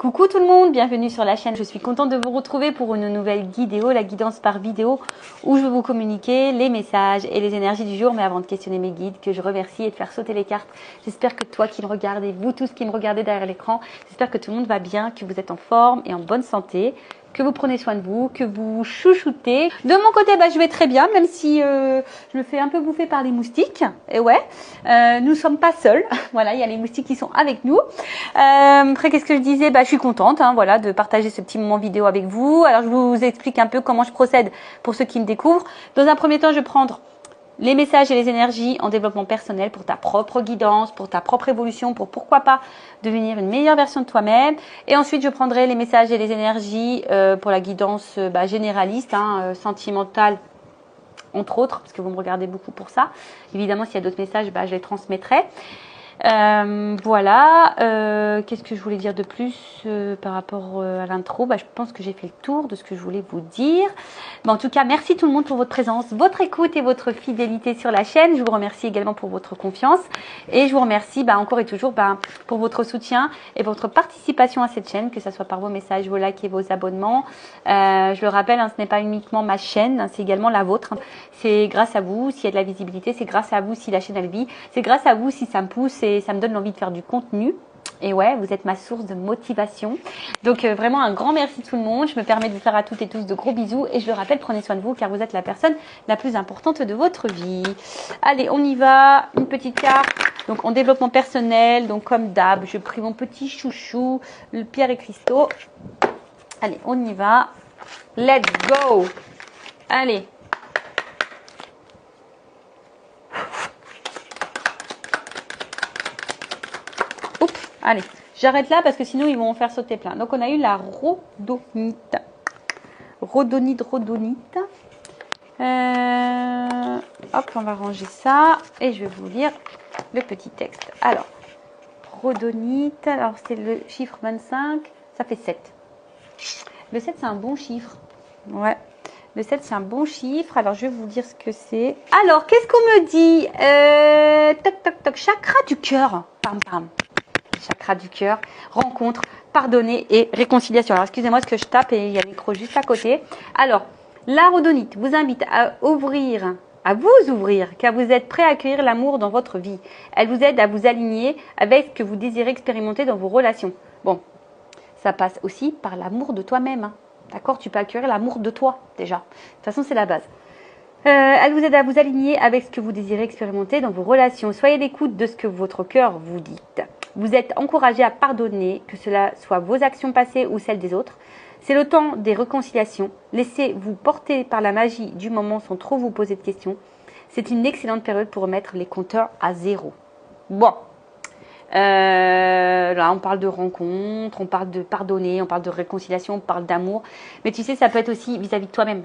Coucou tout le monde, bienvenue sur la chaîne. Je suis contente de vous retrouver pour une nouvelle vidéo, la guidance par vidéo, où je vais vous communiquer les messages et les énergies du jour. Mais avant de questionner mes guides, que je remercie et de faire sauter les cartes, j'espère que toi qui me regardes et vous tous qui me regardez derrière l'écran, j'espère que tout le monde va bien, que vous êtes en forme et en bonne santé, que vous prenez soin de vous, que vous chouchoutez. De mon côté, je vais très bien, même si je me fais un peu bouffer par les moustiques. Et ouais, nous ne sommes pas seuls. Voilà, il y a les moustiques qui sont avec nous. Après, qu'est-ce que je disais? Je suis contente, voilà, de partager ce petit moment vidéo avec vous. Alors, je vous explique un peu comment je procède pour ceux qui me découvrent. Dans un premier temps, je vais prendre les messages et les énergies en développement personnel pour ta propre guidance, pour ta propre évolution, pour pourquoi pas devenir une meilleure version de toi-même. Et ensuite, je prendrai les messages et les énergies pour la guidance généraliste, sentimentale, entre autres, parce que vous me regardez beaucoup pour ça. Évidemment, s'il y a d'autres messages, je les transmettrai. Voilà, qu'est-ce que je voulais dire de plus par rapport à l'intro? Je pense que j'ai fait le tour de ce que je voulais vous dire. En tout cas, merci tout le monde pour votre présence, votre écoute et votre fidélité sur la chaîne. Je vous remercie également pour votre confiance et je vous remercie encore et toujours pour votre soutien et votre participation à cette chaîne, que ce soit par vos messages, vos likes et vos abonnements. Je le rappelle, ce n'est pas uniquement ma chaîne, c'est également la vôtre. C'est grâce à vous s'il y a de la visibilité, c'est grâce à vous si la chaîne elle vit, c'est grâce à vous si ça me pousse et ça me donne l'envie de faire du contenu. Et ouais, vous êtes ma source de motivation. Donc vraiment un grand merci tout le monde. Je me permets de vous faire à toutes et tous de gros bisous. Et je le rappelle, prenez soin de vous car vous êtes la personne la plus importante de votre vie. Allez, on y va. Une petite carte. Donc en développement personnel, donc comme d'hab, je prie mon petit chouchou, le Pierre et Cristaux. Allez, on y va. Let's go. Allez. Allez, j'arrête là parce que sinon ils vont en faire sauter plein. Donc on a eu la rhodonite. Rhodonite. Hop, on va ranger ça et je vais vous lire le petit texte. Alors, rhodonite, alors c'est le chiffre 25, ça fait 7. Le 7 c'est un bon chiffre. Ouais. Le 7 c'est un bon chiffre. Alors je vais vous dire ce que c'est. Alors, qu'est-ce qu'on me dit? Toc toc toc, chakra du cœur. Pam pam. Chakra du cœur, rencontre, pardonner et réconciliation. Alors, excusez-moi, ce que je tape et il y a le micro juste à côté. Alors, la rhodonite vous invite à vous ouvrir, car vous êtes prêt à accueillir l'amour dans votre vie. Elle vous aide à vous aligner avec ce que vous désirez expérimenter dans vos relations. Bon, ça passe aussi par l'amour de toi-même. D'accord? Tu peux accueillir l'amour de toi, déjà. De toute façon, c'est la base. Elle vous aide à vous aligner avec ce que vous désirez expérimenter dans vos relations. Soyez à l'écoute de ce que votre cœur vous dit. Vous êtes encouragé à pardonner, que cela soit vos actions passées ou celles des autres. C'est le temps des réconciliations. Laissez-vous porter par la magie du moment sans trop vous poser de questions. C'est une excellente période pour remettre les compteurs à zéro. Bon. Là, on parle de rencontre, on parle de pardonner, on parle de réconciliation, on parle d'amour. Mais tu sais, ça peut être aussi vis-à-vis de toi-même.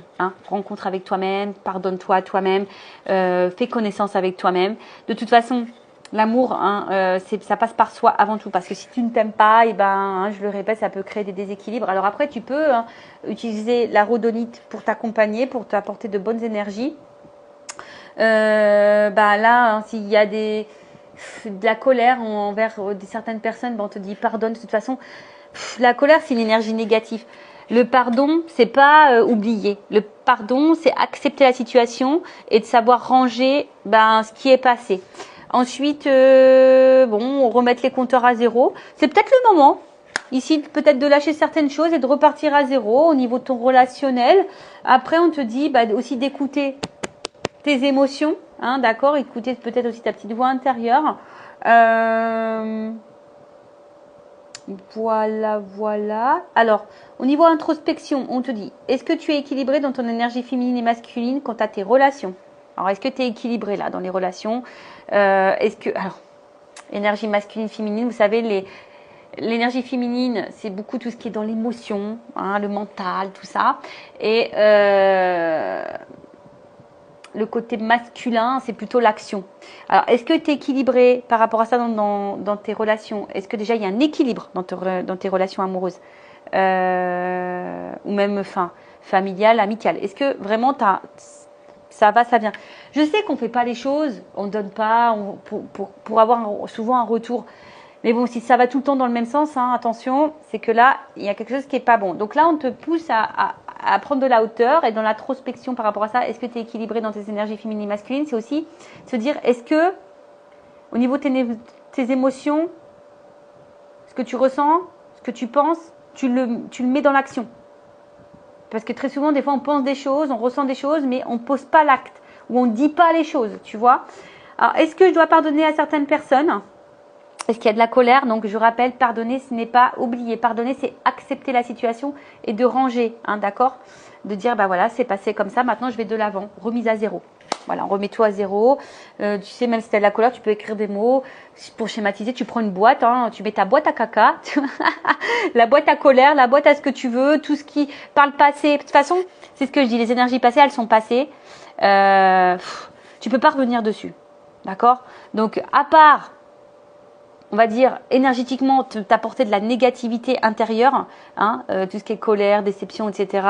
Rencontre avec toi-même, pardonne-toi à toi-même, fais connaissance avec toi-même. De toute façon, l'amour, ça passe par soi avant tout. Parce que si tu ne t'aimes pas, je le répète, ça peut créer des déséquilibres. Alors après, tu peux utiliser la rhodonite pour t'accompagner, pour t'apporter de bonnes énergies. Là, s'il y a de la colère envers certaines personnes, on te dit pardonne. De toute façon, la colère, c'est une énergie négative. Le pardon, c'est pas oublier. Le pardon, c'est accepter la situation et de savoir ranger ce qui est passé. Ensuite, remettre les compteurs à zéro. C'est peut-être le moment, ici, peut-être de lâcher certaines choses et de repartir à zéro au niveau de ton relationnel. Après, on te dit aussi d'écouter tes émotions, d'accord? Écouter peut-être aussi ta petite voix intérieure. Voilà. Alors, au niveau introspection, on te dit, est-ce que tu es équilibré dans ton énergie féminine et masculine quant à tes relations? Alors, est-ce que tu es équilibré là dans les relations? Alors, énergie masculine, féminine, vous savez, l'énergie féminine, c'est beaucoup tout ce qui est dans l'émotion, le mental, tout ça. Et le côté masculin, c'est plutôt l'action. Alors, est-ce que tu es équilibré par rapport à ça dans tes relations? Est-ce que déjà il y a un équilibre dans tes relations amoureuses ou même familiales, amicales? Est-ce que vraiment ça va, ça vient? Je sais qu'on ne fait pas les choses, on ne donne pas pour avoir souvent un retour. Mais bon, si ça va tout le temps dans le même sens, hein, attention, c'est que là, il y a quelque chose qui n'est pas bon. Donc là, on te pousse à prendre de la hauteur et dans l'introspection par rapport à ça. Est-ce que tu es équilibré dans tes énergies féminines et masculines? C'est aussi se dire, est-ce que, au niveau de tes émotions, ce que tu ressens, ce que tu penses, tu le mets dans l'action. Parce que très souvent, des fois, on pense des choses, on ressent des choses, mais on ne pose pas l'acte ou on ne dit pas les choses, tu vois. Alors, est-ce que je dois pardonner à certaines personnes? Est-ce qu'il y a de la colère? Donc, je rappelle, pardonner, ce n'est pas oublier. Pardonner, c'est accepter la situation et de ranger, hein, d'accord? De dire, bah voilà, c'est passé comme ça, maintenant je vais de l'avant. Remise à zéro. Voilà, on remet tout à zéro. Tu sais, même si tu as de la colère, tu peux écrire des mots. Pour schématiser, tu prends une boîte, hein, tu mets ta boîte à caca, la boîte à colère, la boîte à ce que tu veux, tout ce qui parle passé. De toute façon, c'est ce que je dis, les énergies passées, elles sont passées. Tu peux pas revenir dessus, d'accord? Donc, à part, on va dire, énergétiquement, t'apporter de la négativité intérieure, hein, tout ce qui est colère, déception, etc.,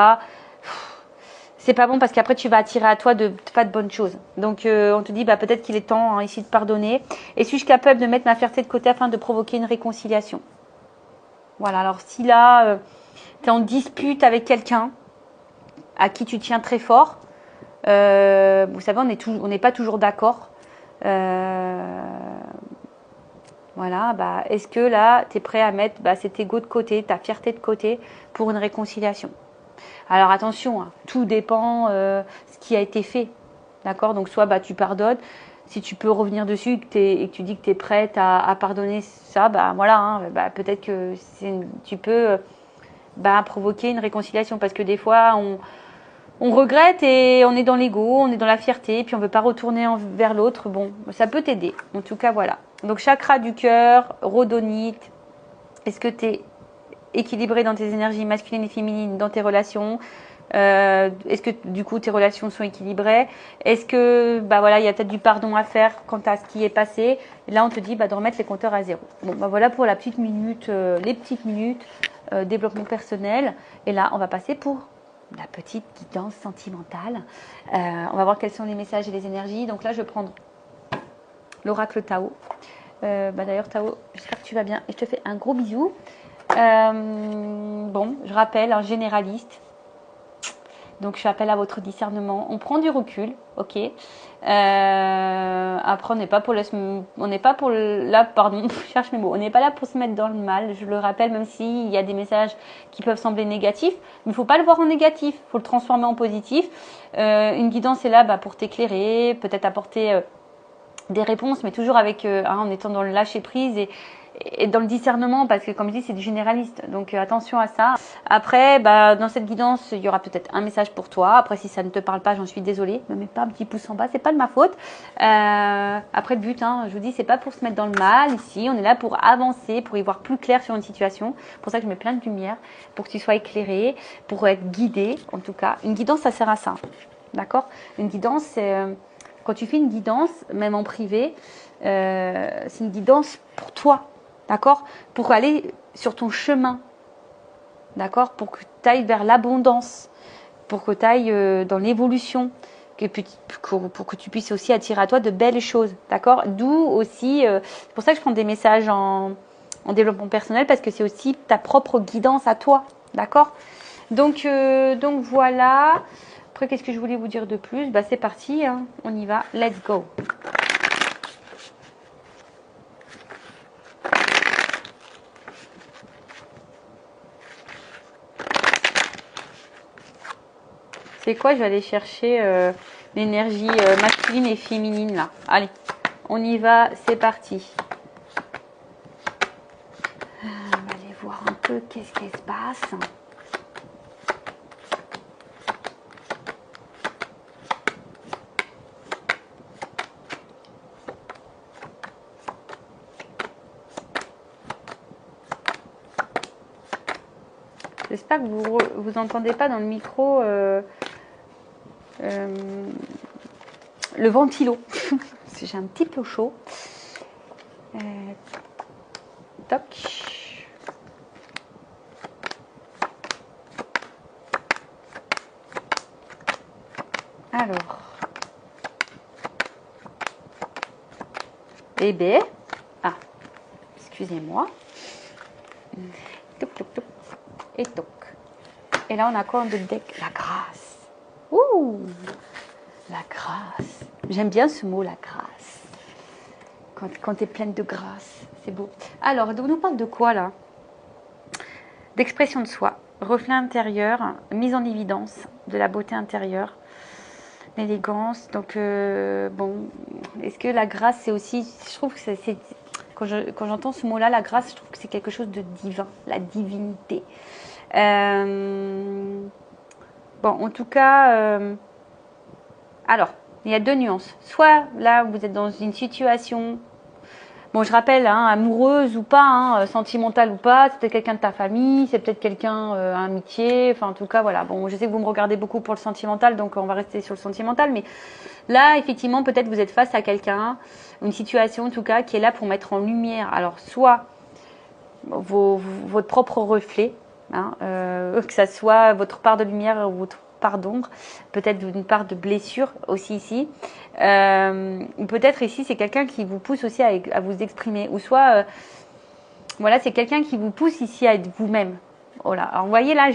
c'est pas bon parce qu'après, tu vas attirer à toi pas de bonnes choses. Donc, on te dit, bah, peut-être qu'il est temps, hein, ici de pardonner. Et suis-je capable de mettre ma fierté de côté afin de provoquer une réconciliation? Voilà, alors si là, tu es en dispute avec quelqu'un à qui tu tiens très fort, vous savez, on n'est pas toujours d'accord. Voilà, bah, est-ce que là, tu es prêt à mettre cet ego de côté, ta fierté de côté pour une réconciliation? Alors attention, hein, tout dépend ce qui a été fait. D'accord? Donc soit tu pardonnes, si tu peux revenir dessus et que tu dis que tu es prête à pardonner ça, voilà, hein, peut-être que tu peux provoquer une réconciliation parce que des fois, on regrette et on est dans l'ego, on est dans la fierté, puis on ne veut pas retourner vers l'autre. Bon, ça peut t'aider. En tout cas, voilà. Donc, chakra du cœur, rhodonite. Est-ce que tu es équilibré dans tes énergies masculines et féminines, dans tes relations? Est-ce que du coup tes relations sont équilibrées? Est-ce que il y a peut-être du pardon à faire quant à ce qui est passé? Et là on te dit de remettre les compteurs à zéro. Bon voilà pour la petite minute, les petites minutes développement personnel. Et là on va passer pour la petite guidance sentimentale. On va voir quels sont les messages et les énergies. Donc là je vais prendre l'oracle Tao. D'ailleurs Tao, j'espère que tu vas bien et je te fais un gros bisou. Je rappelle, un généraliste. Donc, je fais appel à votre discernement. On prend du recul, ok. Après, on n'est pas pour là, pardon, je cherche mes mots. On n'est pas là pour se mettre dans le mal. Je le rappelle, même s'il y a des messages qui peuvent sembler négatifs, mais il ne faut pas le voir en négatif. Il faut le transformer en positif. Une guidance est là pour t'éclairer, peut-être apporter des réponses, mais toujours avec, en étant dans le lâcher prise et dans le discernement, parce que comme je dis, c'est du généraliste, donc attention à ça. Après, dans cette guidance, il y aura peut-être un message pour toi. Après, si ça ne te parle pas, j'en suis désolée, ne mets pas un petit pouce en bas, c'est pas de ma faute. Après, le but, je vous dis, c'est pas pour se mettre dans le mal ici, on est là pour avancer, pour y voir plus clair sur une situation. C'est pour ça que je mets plein de lumière, pour que tu sois éclairé, pour être guidé, en tout cas. Une guidance, ça sert à ça, d'accord? Une guidance, c'est quand tu fais une guidance, même en privé, c'est une guidance pour toi. D'accord? Pour aller sur ton chemin. D'accord? Pour que tu ailles vers l'abondance. Pour que tu ailles dans l'évolution. Pour que tu puisses aussi attirer à toi de belles choses. D'accord? D'où aussi, c'est pour ça que je prends des messages en développement personnel, parce que c'est aussi ta propre guidance à toi. D'accord? Donc voilà. Après, qu'est-ce que je voulais vous dire de plus? C'est parti, hein. On y va. Let's go. C'est quoi? Je vais aller chercher l'énergie masculine et féminine là. Allez, on y va, c'est parti. On va aller voir un peu qu'est-ce qui se passe. J'espère que vous entendez pas dans le micro le ventilo. Parce que j'ai un petit peu chaud. Toc. Alors. Eh bien. Ah. Excusez-moi. Touc, touc, touc. Et touc. Et là, on a quoi de deck? La grâce. Ouh, la grâce. J'aime bien ce mot, la grâce. Quand tu es pleine de grâce, c'est beau. Alors, on nous parle de quoi là? D'expression de soi, reflet intérieur, mise en évidence de la beauté intérieure, l'élégance. Donc, bon, est-ce que la grâce, c'est aussi, je trouve que c'est quand j'entends ce mot-là, la grâce, je trouve que c'est quelque chose de divin, la divinité. Bon, en tout cas, alors, il y a deux nuances. Soit là, vous êtes dans une situation, bon, je rappelle, hein, amoureuse ou pas, hein, sentimentale ou pas, c'est peut-être quelqu'un de ta famille, c'est peut-être quelqu'un, amitié, enfin, en tout cas, voilà. Bon, je sais que vous me regardez beaucoup pour le sentimental, donc on va rester sur le sentimental, mais là, effectivement, peut-être vous êtes face à quelqu'un, une situation, en tout cas, qui est là pour mettre en lumière, alors, soit votre propre reflet, hein, que ça soit votre part de lumière ou votre part d'ombre, peut-être une part de blessure aussi ici, ou peut-être ici c'est quelqu'un qui vous pousse aussi à vous exprimer, ou soit voilà, c'est quelqu'un qui vous pousse ici à être vous-même. Voilà. Alors vous voyez là,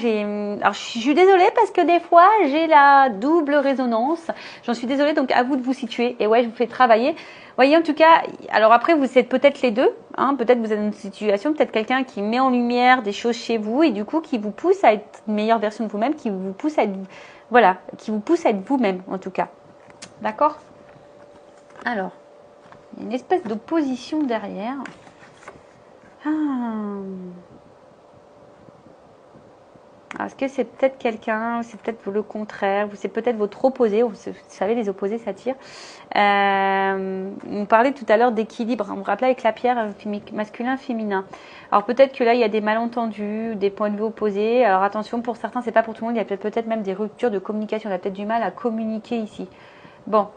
alors je suis désolée parce que des fois j'ai la double résonance. J'en suis désolée, donc à vous de vous situer. Et ouais, je vous fais travailler. Vous voyez, en tout cas, alors après vous êtes peut-être les deux. Hein, peut-être vous êtes dans une situation, peut-être quelqu'un qui met en lumière des choses chez vous et du coup qui vous pousse à être une meilleure version de vous-même, qui vous pousse à être, voilà, qui vous pousse à être vous-même en tout cas. D'accord? Alors, il y a une espèce d'opposition derrière. Est-ce que c'est peut-être quelqu'un, c'est peut-être le contraire, ou c'est peut-être votre opposé, vous savez, les opposés s'attirent. On parlait tout à l'heure d'équilibre, on me rappelait avec la pierre masculin-féminin. Alors peut-être que là, il y a des malentendus, des points de vue opposés. Alors attention, pour certains, c'est pas pour tout le monde, il y a peut-être même des ruptures de communication, on a peut-être du mal à communiquer ici. Bon,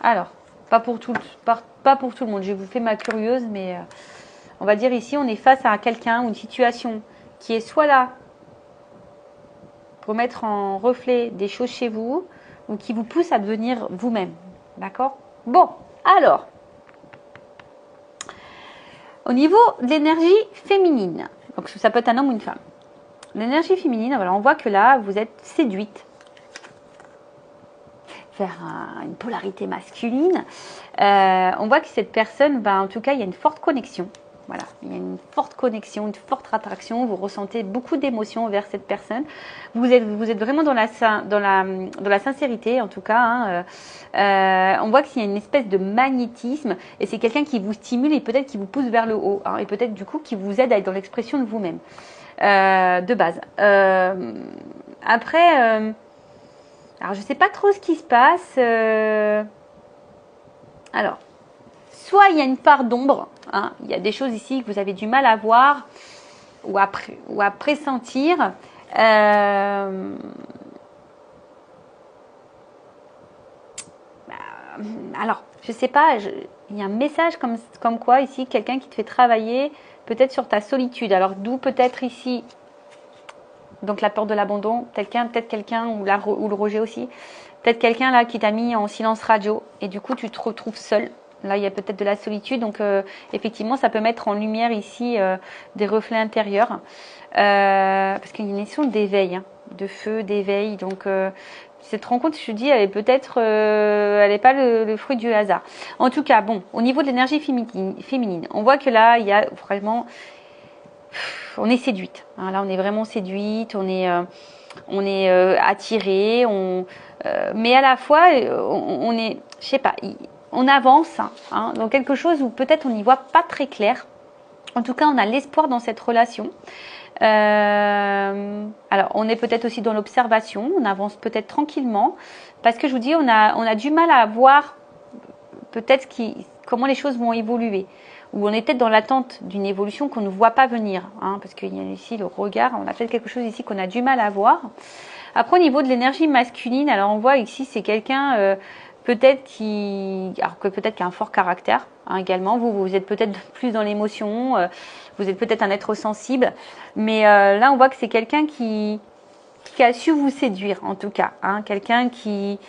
alors, pas pour tout le monde, je vous fais ma curieuse, mais on va dire ici, on est face à quelqu'un ou une situation qui est soit là, pour mettre en reflet des choses chez vous ou qui vous pousse à devenir vous-même. D'accord? Bon, alors, au niveau de l'énergie féminine, donc ça peut être un homme ou une femme. L'énergie féminine, voilà, on voit que là, vous êtes séduite vers une polarité masculine. On voit que cette personne, en tout cas, il y a une forte connexion. Voilà, il y a une forte connexion, une forte attraction. Vous ressentez beaucoup d'émotions vers cette personne. Vous êtes vraiment dans la sincérité, en tout cas. Hein. On voit qu'il y a une espèce de magnétisme et c'est quelqu'un qui vous stimule et peut-être qui vous pousse vers le haut. Hein, et peut-être du coup qui vous aide à être dans l'expression de vous-même, de base. Après, alors je ne sais pas trop ce qui se passe. Alors, soit il y a une part d'ombre, hein, il y a des choses ici que vous avez du mal à voir ou à pressentir. Alors, je sais pas, il y a un message comme quoi ici, quelqu'un qui te fait travailler peut-être sur ta solitude. Alors, d'où peut-être ici, donc la peur de l'abandon, peut-être quelqu'un ou le rejet aussi, peut-être quelqu'un là qui t'a mis en silence radio et du coup tu te retrouves seul. Là, il y a peut-être de la solitude, donc effectivement, ça peut mettre en lumière ici des reflets intérieurs, parce qu'il y a une notion d'éveil, hein, de feu, d'éveil. Donc, cette rencontre, je te dis, elle est peut-être, elle n'est pas le fruit du hasard. En tout cas, bon, au niveau de l'énergie féminine, on voit que là, il y a vraiment, on est séduite. Hein, là, on est vraiment séduite, on est attiré, mais à la fois, on est, je sais pas. On avance hein, dans quelque chose où peut-être on n'y voit pas très clair. En tout cas, on a l'espoir dans cette relation. Alors, on est peut-être aussi dans l'observation. On avance peut-être tranquillement. Parce que je vous dis, on a du mal à voir peut-être comment les choses vont évoluer. Ou on est peut-être dans l'attente d'une évolution qu'on ne voit pas venir. Hein, parce qu'il y a ici le regard. On a peut-être quelque chose ici qu'on a du mal à voir. Après, au niveau de l'énergie masculine, alors on voit ici, c'est quelqu'un... peut-être qui a un fort caractère hein, également. Vous êtes peut-être plus dans l'émotion, vous êtes peut-être un être sensible, mais là on voit que c'est quelqu'un qui a su vous séduire en tout cas, hein, quelqu'un qui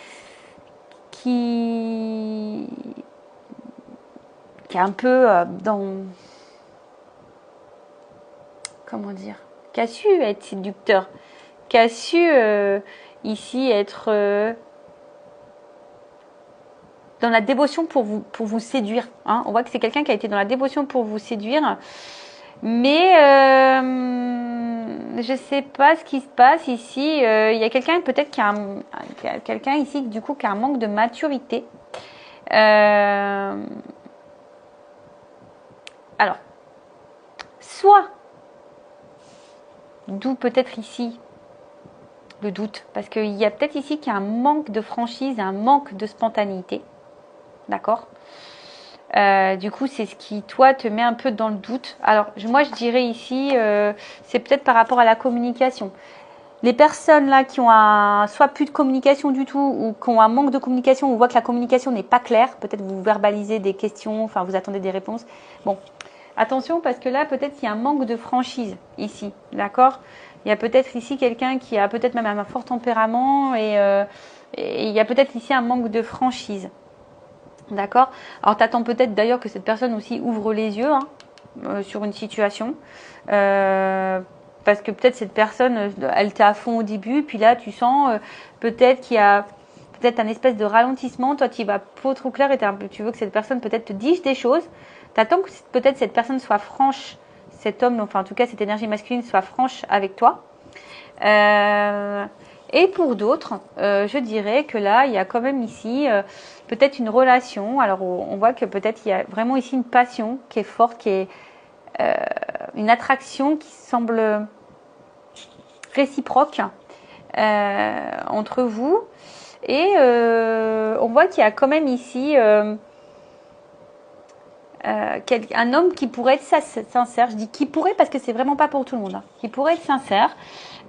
est un peu comment dire, qui a su être séducteur, qui a su ici être dans la dévotion pour vous séduire. Hein. On voit que c'est quelqu'un qui a été dans la dévotion pour vous séduire. Mais je sais pas ce qui se passe ici. Il y a quelqu'un peut-être qui a quelqu'un ici du coup qui a un manque de maturité. Alors, soit, d'où peut-être ici le doute, parce qu'il y a peut-être ici qu'il y a un manque de franchise, un manque de spontanéité. D'accord ? Du coup, c'est ce qui, toi, te met un peu dans le doute. Alors, moi, je dirais ici, c'est peut-être par rapport à la communication. Les personnes là qui ont soit plus de communication du tout ou qui ont un manque de communication, on voit que la communication n'est pas claire. Peut-être vous verbalisez des questions, enfin, vous attendez des réponses. Bon, attention parce que là, peut-être qu'il y a un manque de franchise ici. D'accord ? Il y a peut-être ici quelqu'un qui a peut-être même un fort tempérament et il y a peut-être ici un manque de franchise. D'accord. Alors, tu attends peut-être d'ailleurs que cette personne aussi ouvre les yeux sur une situation. Parce que peut-être cette personne, elle était à fond au début. Puis là, tu sens peut-être qu'il y a peut-être un espèce de ralentissement. Toi, tu y vas pas trop clair et tu veux que cette personne peut-être te dise des choses. Tu attends que peut-être cette personne soit franche, cet homme, enfin en tout cas cette énergie masculine soit franche avec toi. Et pour d'autres, je dirais que là, il y a quand même ici peut-être une relation. Alors, on voit que peut-être il y a vraiment ici une passion qui est forte, qui est une attraction qui semble réciproque entre vous. Et on voit qu'il y a quand même ici un homme qui pourrait être sincère. Je dis qui pourrait parce que c'est vraiment pas pour tout le monde. Hein. Qui pourrait être sincère.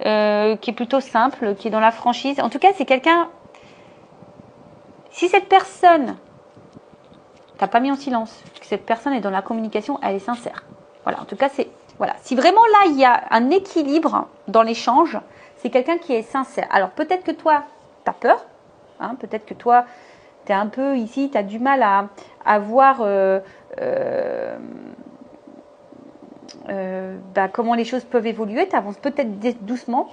Qui est plutôt simple, qui est dans la franchise. En tout cas, c'est quelqu'un... Si cette personne, t'as pas mis en silence, que cette personne est dans la communication, elle est sincère. Voilà, en tout cas, c'est... Voilà. Si vraiment là, il y a un équilibre dans l'échange, c'est quelqu'un qui est sincère. Alors, peut-être que toi, t'as peur. Hein, peut-être que toi, t'es un peu ici, t'as du mal à voir... comment les choses peuvent évoluer, tu avances peut-être doucement,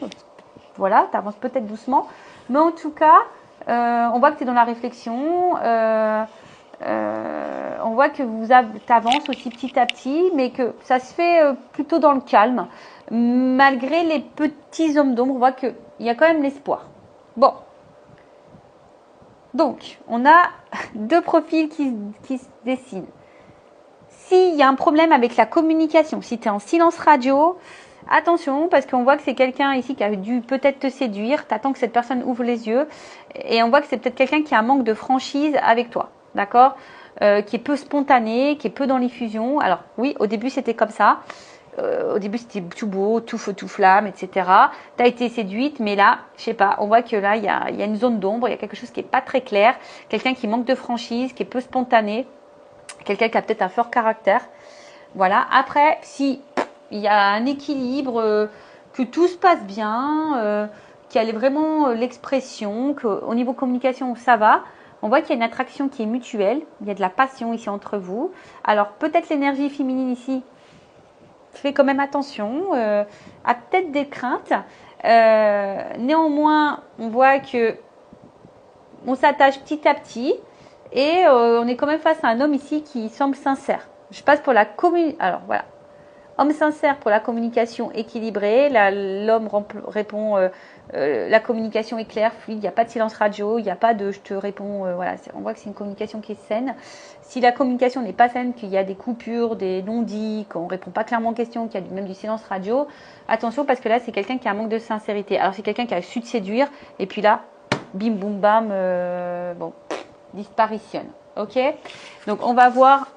voilà, tu avances peut-être doucement, mais en tout cas, on voit que tu es dans la réflexion, on voit que tu avances aussi petit à petit, mais que ça se fait plutôt dans le calme, malgré les petits hommes d'ombre, on voit qu'il y a quand même l'espoir. Bon, donc, on a deux profils qui se dessinent. S'il y a un problème avec la communication, si tu es en silence radio, attention parce qu'on voit que c'est quelqu'un ici qui a dû peut-être te séduire, tu attends que cette personne ouvre les yeux et on voit que c'est peut-être quelqu'un qui a un manque de franchise avec toi, d'accord, qui est peu spontané, qui est peu dans l'effusion. Alors oui, au début c'était comme ça, au début c'était tout beau, tout feu, tout flamme, etc. Tu as été séduite, mais là, je sais pas, on voit que là il y a une zone d'ombre, il y a quelque chose qui est pas très clair, quelqu'un qui manque de franchise, qui est peu spontané. Quelqu'un qui a peut-être un fort caractère. Voilà. Après, si il y a un équilibre, que tout se passe bien, qu'il y a vraiment l'expression, qu'au niveau communication, ça va. On voit qu'il y a une attraction qui est mutuelle. Il y a de la passion ici entre vous. Alors, peut-être l'énergie féminine ici, fais quand même attention, a peut-être des craintes. Néanmoins, on voit que on s'attache petit à petit. Et on est quand même face à un homme ici qui semble sincère. Je passe pour la communication. Alors voilà. Homme sincère pour la communication équilibrée. L'homme répond la communication est claire, fluide. Il n'y a pas de silence radio. Il n'y a pas de je te réponds. Voilà. On voit que c'est une communication qui est saine. Si la communication n'est pas saine, qu'il y a des coupures, des non-dits, qu'on ne répond pas clairement aux questions, qu'il y a même du silence radio, attention parce que là, c'est quelqu'un qui a un manque de sincérité. Alors, c'est quelqu'un qui a su te séduire. Et puis là, bim, boum, bam. Bon. Disparitionne. Ok. Donc on va voir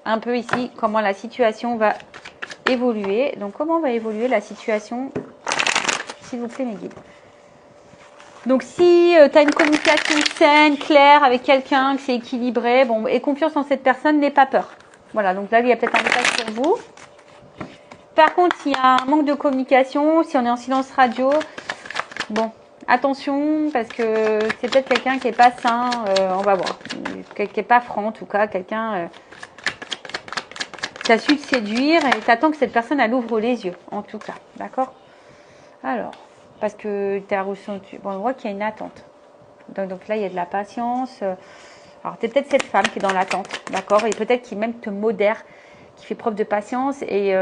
un peu ici comment la situation va évoluer. Donc comment va évoluer la situation, s'il vous plaît mes guides. Donc si tu as une communication saine, claire avec quelqu'un, que c'est équilibré, bon, et confiance en cette personne, n'aie pas peur. Voilà, donc là il y a peut-être un message pour vous. Par contre, s'il y a un manque de communication, si on est en silence radio, bon, attention, parce que c'est peut-être quelqu'un qui n'est pas sain, on va voir. Qui n'est pas franc, en tout cas, quelqu'un Tu as su te séduire et tu attends que cette personne, elle ouvre les yeux, en tout cas. D'accord? Alors, parce que tu as ressenti... Bon, on voit qu'il y a une attente. Donc là, il y a de la patience. Alors, tu es peut-être cette femme qui est dans l'attente, d'accord? Et peut-être qui même te modère, qui fait preuve de patience et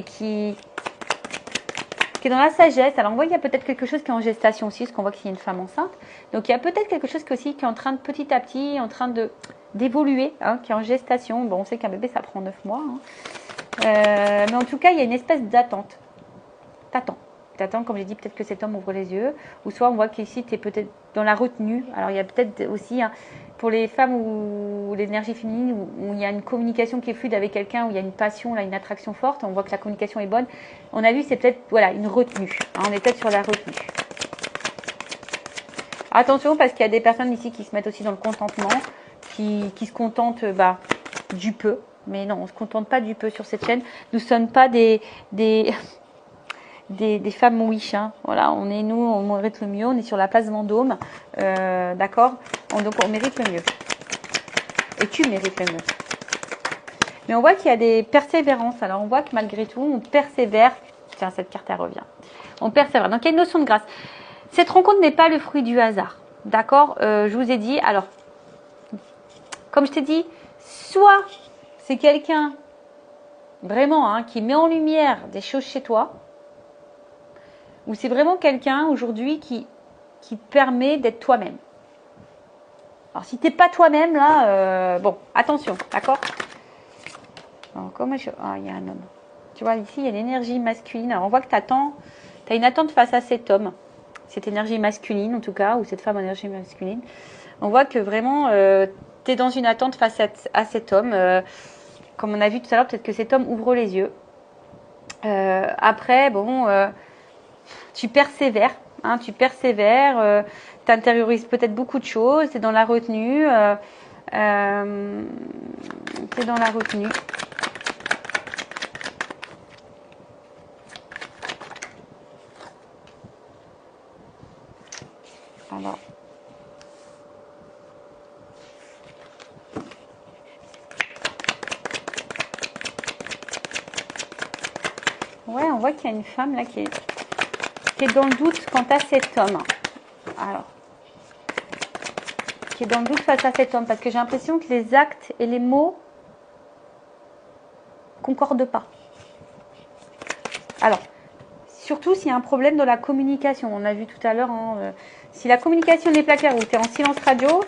qui est dans la sagesse. Alors, on voit qu'il y a peut-être quelque chose qui est en gestation aussi, parce qu'on voit qu'il y a une femme enceinte. Donc, il y a peut-être quelque chose aussi qui est en train de, petit à petit, en train d'évoluer, hein, qui est en gestation. Bon, on sait qu'un bébé, ça prend 9 mois. Hein. Mais en tout cas, il y a une espèce d'attente. T'attends, comme j'ai dit, peut-être que cet homme ouvre les yeux. Ou soit, on voit qu'ici, tu es peut-être dans la retenue. Alors, il y a peut-être aussi, hein, pour les femmes ou l'énergie féminine, où il y a une communication qui est fluide avec quelqu'un, où il y a une passion, là, une attraction forte, on voit que la communication est bonne. On a vu, c'est peut-être, voilà, une retenue. Hein, on est peut-être sur la retenue. Attention, parce qu'il y a des personnes ici qui se mettent aussi dans le contentement, qui se contentent du peu. Mais non, on ne se contente pas du peu sur cette chaîne. Nous ne sommes pas des femmes wish, hein. Voilà, on mérite le mieux, on est sur la place Vendôme, d'accord, donc on mérite le mieux, et tu mérites le mieux. Mais on voit qu'il y a des persévérances, alors on voit que malgré tout, on persévère, tiens, cette carte elle revient, on persévère, donc il y a une notion de grâce. Cette rencontre n'est pas le fruit du hasard, d'accord, je vous ai dit, alors, comme je t'ai dit, soit c'est quelqu'un, vraiment, hein, qui met en lumière des choses chez toi, ou c'est vraiment quelqu'un aujourd'hui qui te permet d'être toi-même. Alors, si tu n'es pas toi-même, là, bon, attention, d'accord? Comment il y a un homme. Tu vois, ici, il y a l'énergie masculine. Alors, on voit que tu as une attente face à cet homme, cette énergie masculine, en tout cas, ou cette femme en énergie masculine. On voit que vraiment, tu es dans une attente face à cet homme. Comme on a vu tout à l'heure, peut-être que cet homme ouvre les yeux. Après, bon... tu persévères, hein, tu intériorises peut-être beaucoup de choses, tu es dans la retenue, Alors, ouais, on voit qu'il y a une femme là qui est dans le doute quant à cet homme. Alors, qui est dans le doute face à cet homme, parce que j'ai l'impression que les actes et les mots concordent pas. Alors, surtout s'il y a un problème dans la communication. On a vu tout à l'heure, hein, si la communication n'est pas claire ou tu es en silence radio,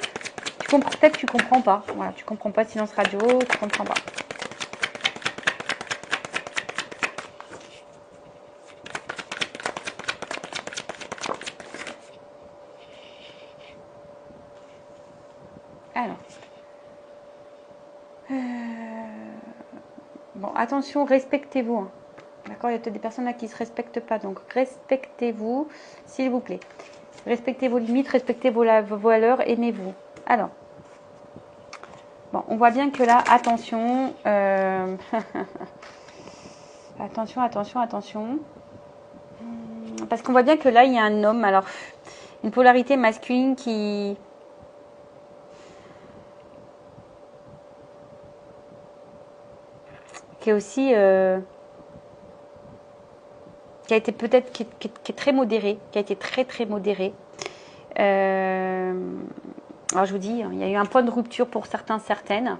peut-être que tu comprends pas. Voilà, tu comprends pas silence radio, tu comprends pas. Alors, bon, attention, respectez-vous. Hein. D'accord, il y a peut-être des personnes là qui ne se respectent pas, donc respectez-vous, s'il vous plaît. Respectez vos limites, respectez vos valeurs, aimez-vous. Alors, bon, on voit bien que là, attention, attention. Parce qu'on voit bien que là, il y a un homme, alors, une polarité masculine qui est aussi, qui a été peut-être, qui est très modéré, qui a été très modéré. Alors je vous dis, il y a eu un point de rupture pour certaines.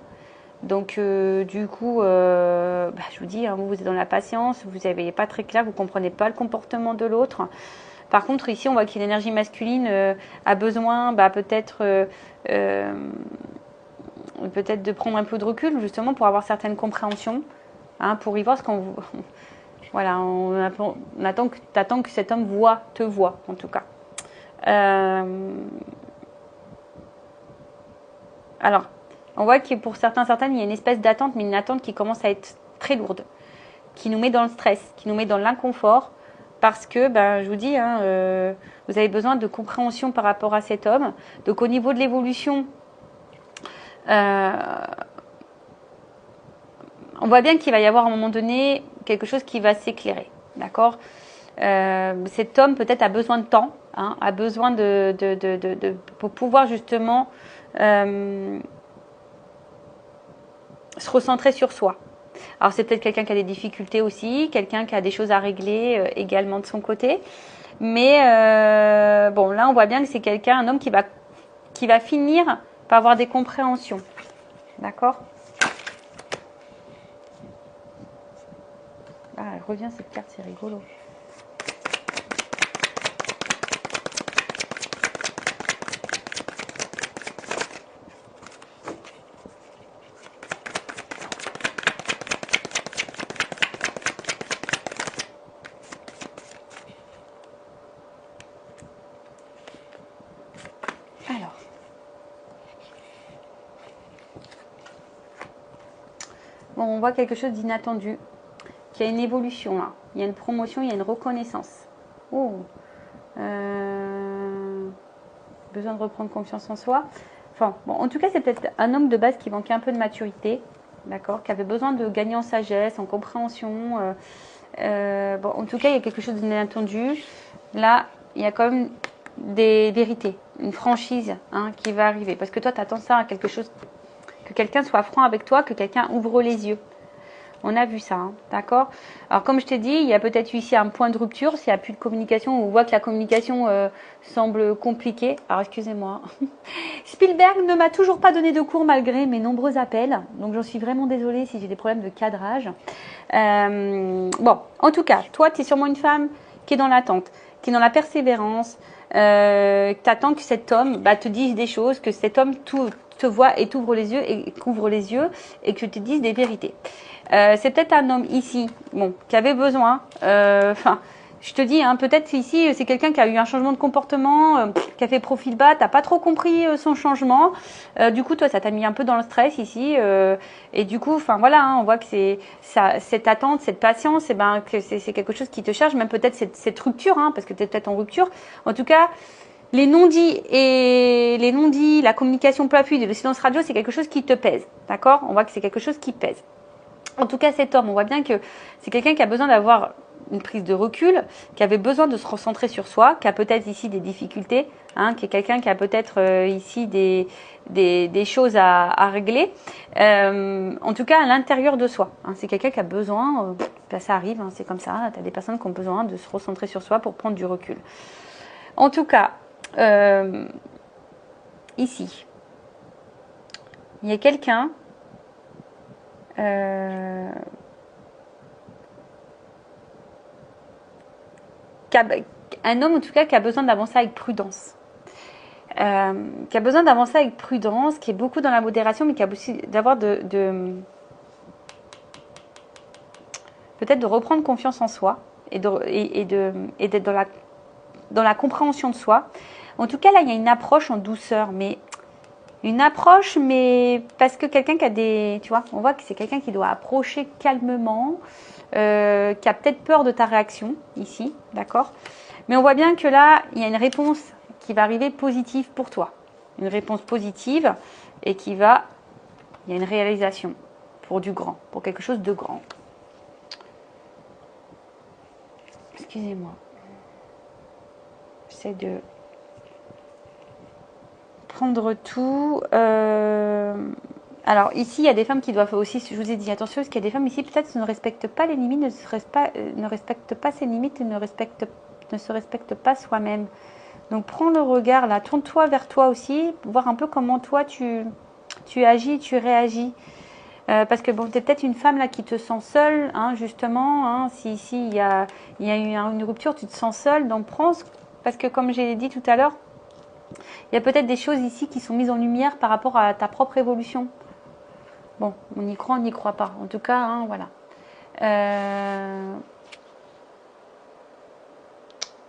Donc du coup, je vous dis, hein, vous êtes dans la patience, vous n'avez pas très clair, vous ne comprenez pas le comportement de l'autre. Par contre, ici, on voit qu'il y a une énergie masculine a besoin peut-être de prendre un peu de recul, justement, pour avoir certaines compréhensions, hein, pour y voir ce qu'on vous... Voilà, on attend que cet homme te voit, en tout cas. Alors, on voit que pour certaines, il y a une espèce d'attente, mais une attente qui commence à être très lourde, qui nous met dans le stress, qui nous met dans l'inconfort, parce que, je vous dis, hein, vous avez besoin de compréhension par rapport à cet homme. Donc, au niveau de l'évolution, on voit bien qu'il va y avoir à un moment donné quelque chose qui va s'éclairer, d'accord? Cet homme peut-être a besoin de temps, hein, a besoin pour pouvoir justement se recentrer sur soi. Alors c'est peut-être quelqu'un qui a des difficultés aussi, quelqu'un qui a des choses à régler également de son côté. Mais bon, là on voit bien que c'est quelqu'un, un homme qui va finir par avoir des compréhensions. D'accord? Ah, elle revient cette carte, c'est rigolo. Alors. Bon, on voit quelque chose d'inattendu. Qu'il y a une évolution là. Il y a une promotion, il y a une reconnaissance. Oh. Besoin de reprendre confiance en soi. Enfin, bon, en tout cas, c'est peut-être un homme de base qui manquait un peu de maturité. D'accord? Qui avait besoin de gagner en sagesse, en compréhension. Bon, en tout cas, il y a quelque chose d'inattendu. Là, il y a quand même des vérités, une franchise qui va arriver. Parce que toi, tu attends ça à quelque chose, que quelqu'un soit franc avec toi, que quelqu'un ouvre les yeux. On a vu ça, d'accord? Alors, comme je t'ai dit, il y a peut-être ici un point de rupture, s'il n'y a plus de communication, on voit que la communication semble compliquée. Alors, excusez-moi. Spielberg ne m'a toujours pas donné de cours malgré mes nombreux appels. Donc, j'en suis vraiment désolée si j'ai des problèmes de cadrage. Bon, en tout cas, toi, tu es sûrement une femme qui est dans l'attente, qui est dans la persévérance, tu attends que cet homme te dise des choses, que cet homme te voit et t'ouvre les yeux et couvre les yeux et que tu te dises des vérités. C'est peut-être un homme ici, bon, qui avait besoin, je te dis, peut-être ici, c'est quelqu'un qui a eu un changement de comportement, qui a fait profil bas, t'as pas trop compris son changement. Du coup, toi, ça t'a mis un peu dans le stress ici. Et du coup, voilà, on voit que c'est ça, cette attente, cette patience, que c'est quelque chose qui te charge, même peut-être cette rupture, parce que tu es peut-être en rupture. En tout cas, les non-dits, la communication peu fluide, le silence radio, c'est quelque chose qui te pèse. D'accord? On voit que c'est quelque chose qui pèse. En tout cas, cet homme, on voit bien que c'est quelqu'un qui a besoin d'avoir une prise de recul, qui avait besoin de se recentrer sur soi, qui a peut-être ici des difficultés, qui est quelqu'un qui a peut-être ici des choses à régler. En tout cas, à l'intérieur de soi. C'est quelqu'un qui a besoin, ça arrive, c'est comme ça, tu as des personnes qui ont besoin de se recentrer sur soi pour prendre du recul. En tout cas, ici, il y a quelqu'un un homme en tout cas qui a besoin d'avancer avec prudence. Qui a besoin d'avancer avec prudence, qui est beaucoup dans la modération, mais qui a aussi d'avoir peut-être de reprendre confiance en soi et d'être dans la compréhension de soi. En tout cas, là, il y a une approche en douceur, mais parce que quelqu'un qui a tu vois, on voit que c'est quelqu'un qui doit approcher calmement, qui a peut-être peur de ta réaction ici, d'accord? Mais on voit bien que là, il y a une réponse qui va arriver positive pour toi. Une réponse positive et il y a une réalisation pour du grand, pour quelque chose de grand. Excusez-moi. J'essaie de prendre tout. Alors ici, il y a des femmes qui doivent aussi, je vous ai dit attention, parce qu'il y a des femmes ici peut-être qui ne respectent pas les limites, ne respectent pas ses limites et ne se respectent pas soi-même. Donc prends le regard là, tourne-toi vers toi aussi, voir un peu comment toi tu agis, tu réagis. Parce que bon, tu es peut-être une femme là qui te sent seule, justement. Si ici il y a eu une rupture, tu te sens seule, donc prends, parce que comme j'ai dit tout à l'heure, il y a peut-être des choses ici qui sont mises en lumière par rapport à ta propre évolution. Bon, on y croit, on n'y croit pas. En tout cas, voilà.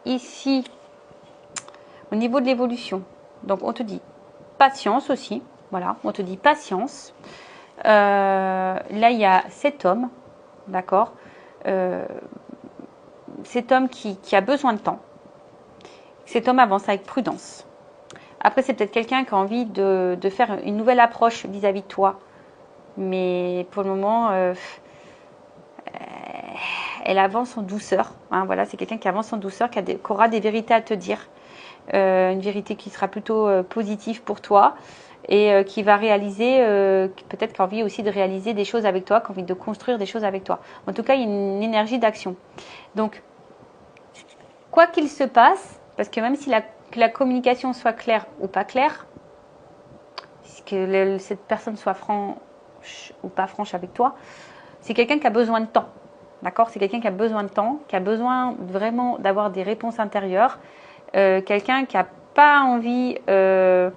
Ici, au niveau de l'évolution, donc on te dit patience aussi. Voilà, on te dit patience. Là, il y a cet homme, d'accord, cet homme qui a besoin de temps. Cet homme avance avec prudence. Après, c'est peut-être quelqu'un qui a envie de faire une nouvelle approche vis-à-vis de toi. Mais pour le moment, elle avance en douceur. Voilà, c'est quelqu'un qui avance en douceur, qui aura des vérités à te dire. Une vérité qui sera plutôt positive pour toi. et qui va réaliser, peut-être qui a envie aussi de réaliser des choses avec toi, qui a envie de construire des choses avec toi. En tout cas, il y a une énergie d'action. Donc, quoi qu'il se passe, parce que même si que la communication soit claire ou pas claire, que cette personne soit franche ou pas franche avec toi, c'est quelqu'un qui a besoin de temps. D'accord? C'est quelqu'un qui a besoin de temps, qui a besoin vraiment d'avoir des réponses intérieures, quelqu'un qui n'a pas envie de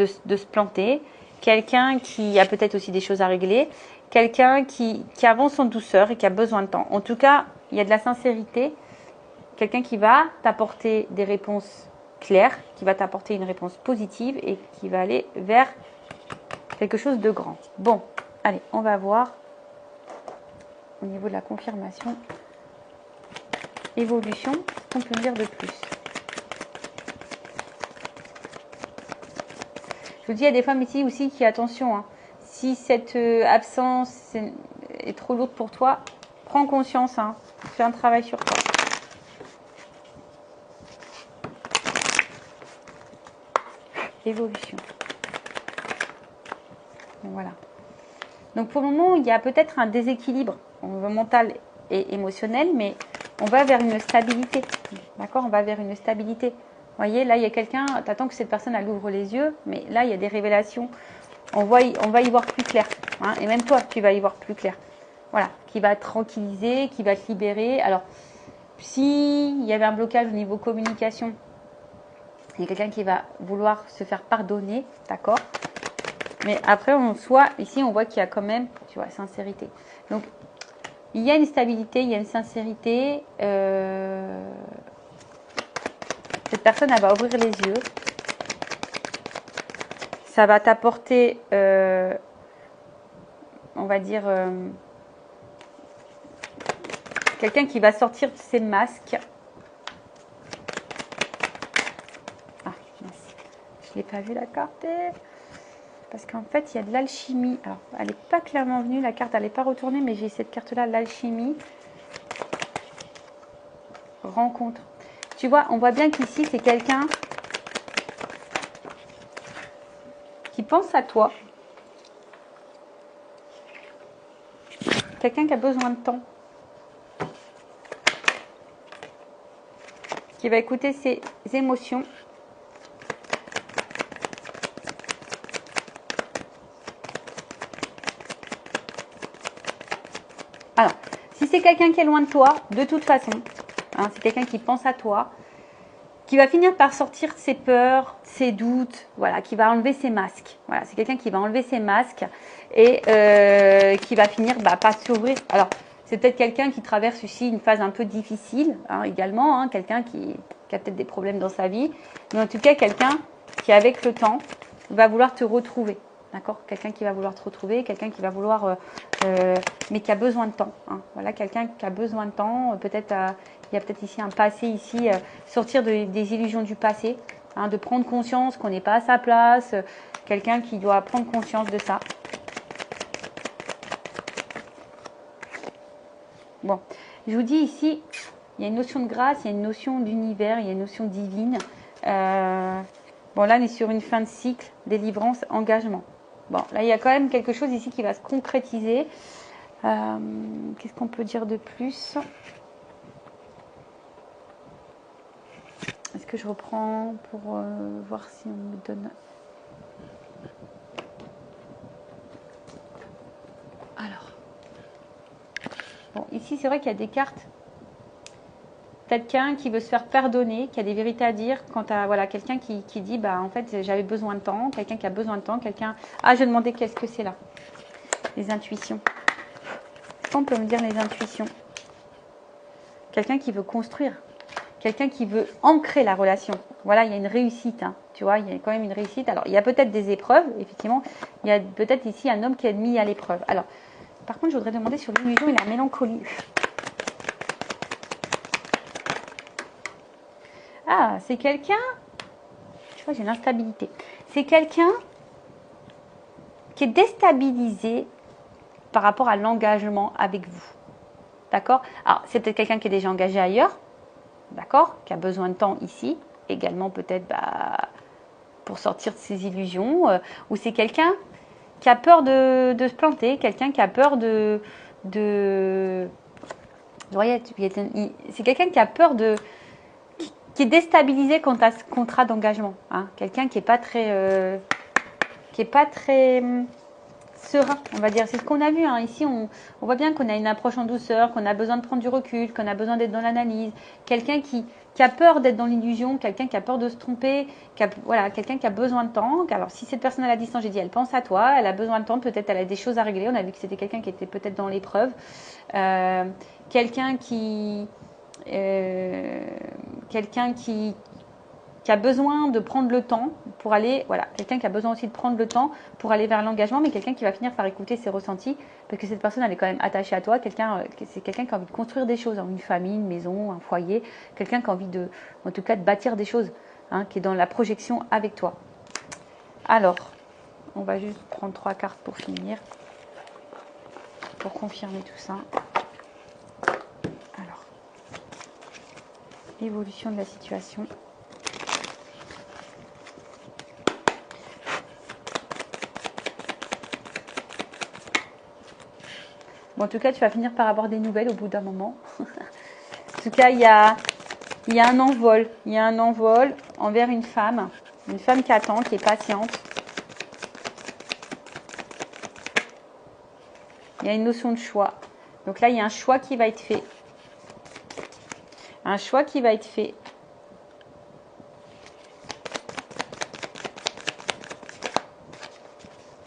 se planter, quelqu'un qui a peut-être aussi des choses à régler, quelqu'un qui avance en douceur et qui a besoin de temps. En tout cas, il y a de la sincérité, quelqu'un qui va t'apporter des réponses claires, qui va t'apporter une réponse positive et qui va aller vers quelque chose de grand. Bon, allez, on va voir au niveau de la confirmation. Évolution, qu'est-ce qu'on peut me dire de plus? Je vous dis, il y a des femmes ici aussi qui, attention, hein, si cette absence est trop lourde pour toi, prends conscience, hein, fais un travail sur toi. Évolution. Donc, voilà. Donc pour le moment, il y a peut-être un déséquilibre mental et émotionnel, mais on va vers une stabilité. D'accord? On va vers une stabilité. Vous voyez, là, il y a quelqu'un, tu attends que cette personne, elle ouvre les yeux, mais là, il y a des révélations. On va y voir plus clair. Hein, et même toi, tu vas y voir plus clair. Voilà, qui va te tranquilliser, qui va te libérer. Alors, s'il y avait un blocage au niveau communication, il y a quelqu'un qui va vouloir se faire pardonner, d'accord? Mais après, ici, on voit qu'il y a quand même, tu vois, sincérité. Donc, il y a une stabilité, il y a une sincérité. Cette personne, elle va ouvrir les yeux. Ça va t'apporter, on va dire, quelqu'un qui va sortir de ses masques. Ah, mince. Je ne l'ai pas vu la carte. Parce qu'en fait, il y a de l'alchimie. Alors, elle n'est pas clairement venue, la carte, elle n'est pas retournée, mais j'ai cette carte-là, l'alchimie. Rencontre. Tu vois, on voit bien qu'ici, c'est quelqu'un qui pense à toi. Quelqu'un qui a besoin de temps. Qui va écouter ses émotions. Alors, si c'est quelqu'un qui est loin de toi, de toute façon, hein, c'est quelqu'un qui pense à toi, qui va finir par sortir ses peurs, ses doutes, voilà, qui va enlever ses masques. Voilà, c'est quelqu'un qui va enlever ses masques et qui va finir par s'ouvrir. Alors, c'est peut-être quelqu'un qui traverse ici une phase un peu difficile, hein, également, hein, quelqu'un qui a peut-être des problèmes dans sa vie, mais en tout cas, quelqu'un qui, avec le temps, va vouloir te retrouver. D'accord? Quelqu'un qui va vouloir te retrouver, quelqu'un qui va vouloir, mais qui a besoin de temps. Hein. Voilà, quelqu'un qui a besoin de temps. Peut-être, il y a peut-être ici un passé, ici, sortir des illusions du passé, hein, de prendre conscience qu'on n'est pas à sa place. Quelqu'un qui doit prendre conscience de ça. Bon, je vous dis ici, il y a une notion de grâce, il y a une notion d'univers, il y a une notion divine. Bon, là, on est sur une fin de cycle, délivrance, engagement. Bon, là, il y a quand même quelque chose ici qui va se concrétiser. Qu'est-ce qu'on peut dire de plus? Est-ce que je reprends pour voir si on me donne... Alors. Bon, ici, c'est vrai qu'il y a des cartes. Quelqu'un qui veut se faire pardonner, qui a des vérités à dire quant à voilà, quelqu'un qui dit bah en fait j'avais besoin de temps, quelqu'un qui a besoin de temps, quelqu'un. Ah, je demandais qu'est-ce que c'est là? Les intuitions. Est-ce qu'on peut me dire les intuitions? Quelqu'un qui veut construire, quelqu'un qui veut ancrer la relation. Voilà, il y a une réussite, hein, tu vois, il y a quand même une réussite. Alors, il y a peut-être des épreuves, effectivement. Il y a peut-être ici un homme qui est mis à l'épreuve. Alors, par contre, je voudrais demander sur l'illusion et la mélancolie. Ah, c'est quelqu'un, tu vois, j'ai l'instabilité. C'est quelqu'un qui est déstabilisé par rapport à l'engagement avec vous. D'accord? Alors, c'est peut-être quelqu'un qui est déjà engagé ailleurs, d'accord? Qui a besoin de temps ici. Également, peut-être, pour sortir de ses illusions, ou c'est quelqu'un qui a peur de se planter, quelqu'un qui a peur vous voyez, c'est quelqu'un qui a peur qui est déstabilisé quant à ce contrat d'engagement. Hein. Quelqu'un qui n'est pas très, serein, on va dire. C'est ce qu'on a vu. Hein. Ici, on voit bien qu'on a une approche en douceur, qu'on a besoin de prendre du recul, qu'on a besoin d'être dans l'analyse. Quelqu'un qui a peur d'être dans l'illusion, quelqu'un qui a peur de se tromper, quelqu'un qui a besoin de temps. Alors, si cette personne à la distance, j'ai dit, elle pense à toi, elle a besoin de temps, peut-être elle a des choses à régler. On a vu que c'était quelqu'un qui était peut-être dans l'épreuve. Quelqu'un qui a besoin de prendre le temps pour aller, voilà, quelqu'un qui a besoin aussi de prendre le temps pour aller vers l'engagement, mais quelqu'un qui va finir par écouter ses ressentis, parce que cette personne, elle est quand même attachée à toi, c'est quelqu'un qui a envie de construire des choses, une famille, une maison, un foyer, quelqu'un qui a envie en tout cas, de bâtir des choses, hein, qui est dans la projection avec toi. Alors, on va juste prendre 3 cartes pour finir, pour confirmer tout ça. Alors, l'évolution de la situation. Bon, en tout cas, tu vas finir par avoir des nouvelles au bout d'un moment. En tout cas, il y a un envol. Il y a un envol envers une femme qui attend, qui est patiente. Il y a une notion de choix. Donc là, il y a un choix qui va être fait. Un choix qui va être fait.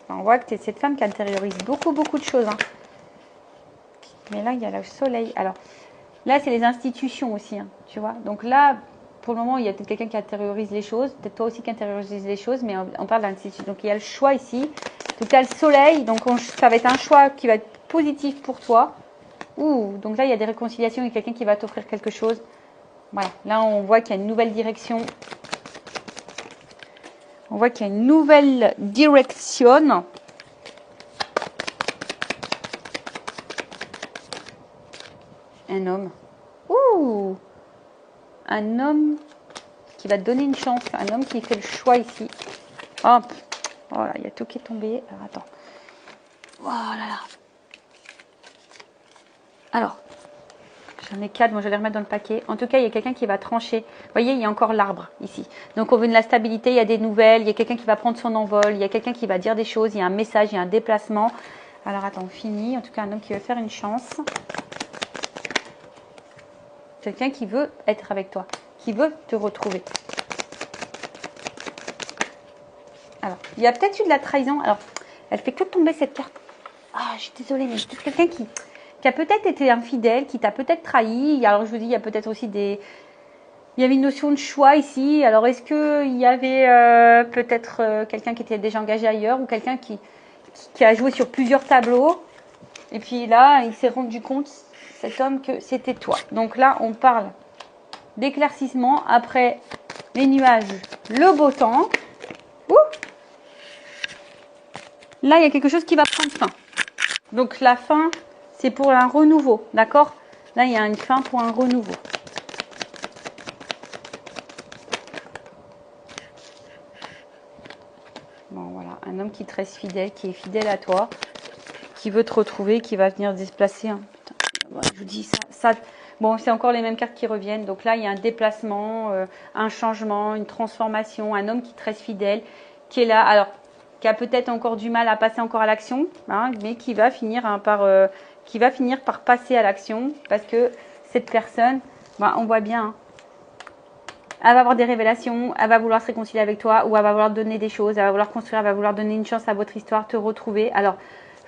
On voit que tu es cette femme qui intériorise beaucoup de choses. Hein. Mais là, il y a le soleil. Alors, là, c'est les institutions aussi, hein, tu vois. Donc là, pour le moment, il y a peut-être quelqu'un qui intériorise les choses. Peut-être toi aussi qui intériorise les choses, mais on parle d'institution. Donc, il y a le choix ici. Donc, il y a le soleil. Donc, ça va être un choix qui va être positif pour toi. Donc là, il y a des réconciliations et quelqu'un qui va t'offrir quelque chose. Voilà. Là, on voit qu'il y a une nouvelle direction. On voit qu'il y a une nouvelle direction. Un homme. Un homme qui va te donner une chance. Un homme qui fait le choix ici. Hop. Voilà, il y a tout qui est tombé. Alors, attends. Voilà. Alors, j'en ai 4. Moi, je vais les remettre dans le paquet. En tout cas, il y a quelqu'un qui va trancher. Vous voyez, il y a encore l'arbre ici. Donc, on veut de la stabilité. Il y a des nouvelles. Il y a quelqu'un qui va prendre son envol. Il y a quelqu'un qui va dire des choses. Il y a un message. Il y a un déplacement. Alors, attends, on finit. En tout cas, un homme qui veut faire une chance. Quelqu'un qui veut être avec toi, qui veut te retrouver. Alors, il y a peut-être eu de la trahison. Alors, elle fait que tomber cette carte. Ah, je suis désolée, mais c'est quelqu'un qui a peut-être été infidèle, qui t'a peut-être trahi. Alors, je vous dis, il y a peut-être aussi il y avait une notion de choix ici. Alors, est-ce qu'il y avait peut-être quelqu'un qui était déjà engagé ailleurs ou quelqu'un qui a joué sur plusieurs tableaux. Et puis là, il s'est rendu compte, cet homme, que c'était toi. Donc là, on parle d'éclaircissement après les nuages, le beau temps. Là, il y a quelque chose qui va prendre fin. Donc la fin, c'est pour un renouveau, d'accord? Là, il y a une fin pour un renouveau. Bon, voilà, un homme qui te reste fidèle, qui est fidèle à toi, qui veut te retrouver, qui va venir se déplacer. Hein. Putain, je vous dis ça. Bon, c'est encore les mêmes cartes qui reviennent. Donc là, il y a un déplacement, un changement, une transformation, un homme qui te reste fidèle, qui est là. Alors, qui a peut-être encore du mal à passer encore à l'action, hein, mais qui va finir par passer à l'action parce que cette personne, on voit bien, hein, elle va avoir des révélations, elle va vouloir se réconcilier avec toi ou elle va vouloir donner des choses, elle va vouloir construire, elle va vouloir donner une chance à votre histoire, te retrouver. Alors,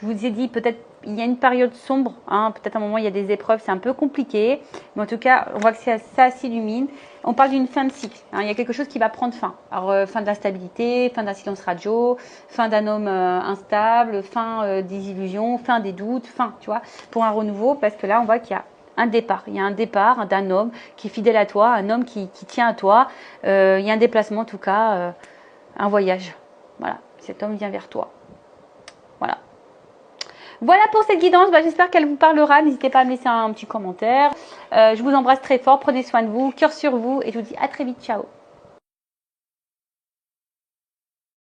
je vous ai dit, peut-être il y a une période sombre, hein, peut-être à un moment il y a des épreuves, c'est un peu compliqué, mais en tout cas, on voit que ça s'illumine. On parle d'une fin de cycle, hein, il y a quelque chose qui va prendre fin. Alors, fin de la stabilité, fin d'un silence radio, fin d'un homme instable, fin des illusions, fin des doutes, fin, tu vois, pour un renouveau, parce que là, on voit qu'il y a un départ. Il y a un départ d'un homme qui est fidèle à toi, un homme qui tient à toi. Il y a un déplacement, en tout cas, un voyage. Voilà, cet homme vient vers toi. Voilà. Voilà pour cette guidance, j'espère qu'elle vous parlera. N'hésitez pas à me laisser un petit commentaire. Je vous embrasse très fort, prenez soin de vous, cœur sur vous et je vous dis à très vite, ciao.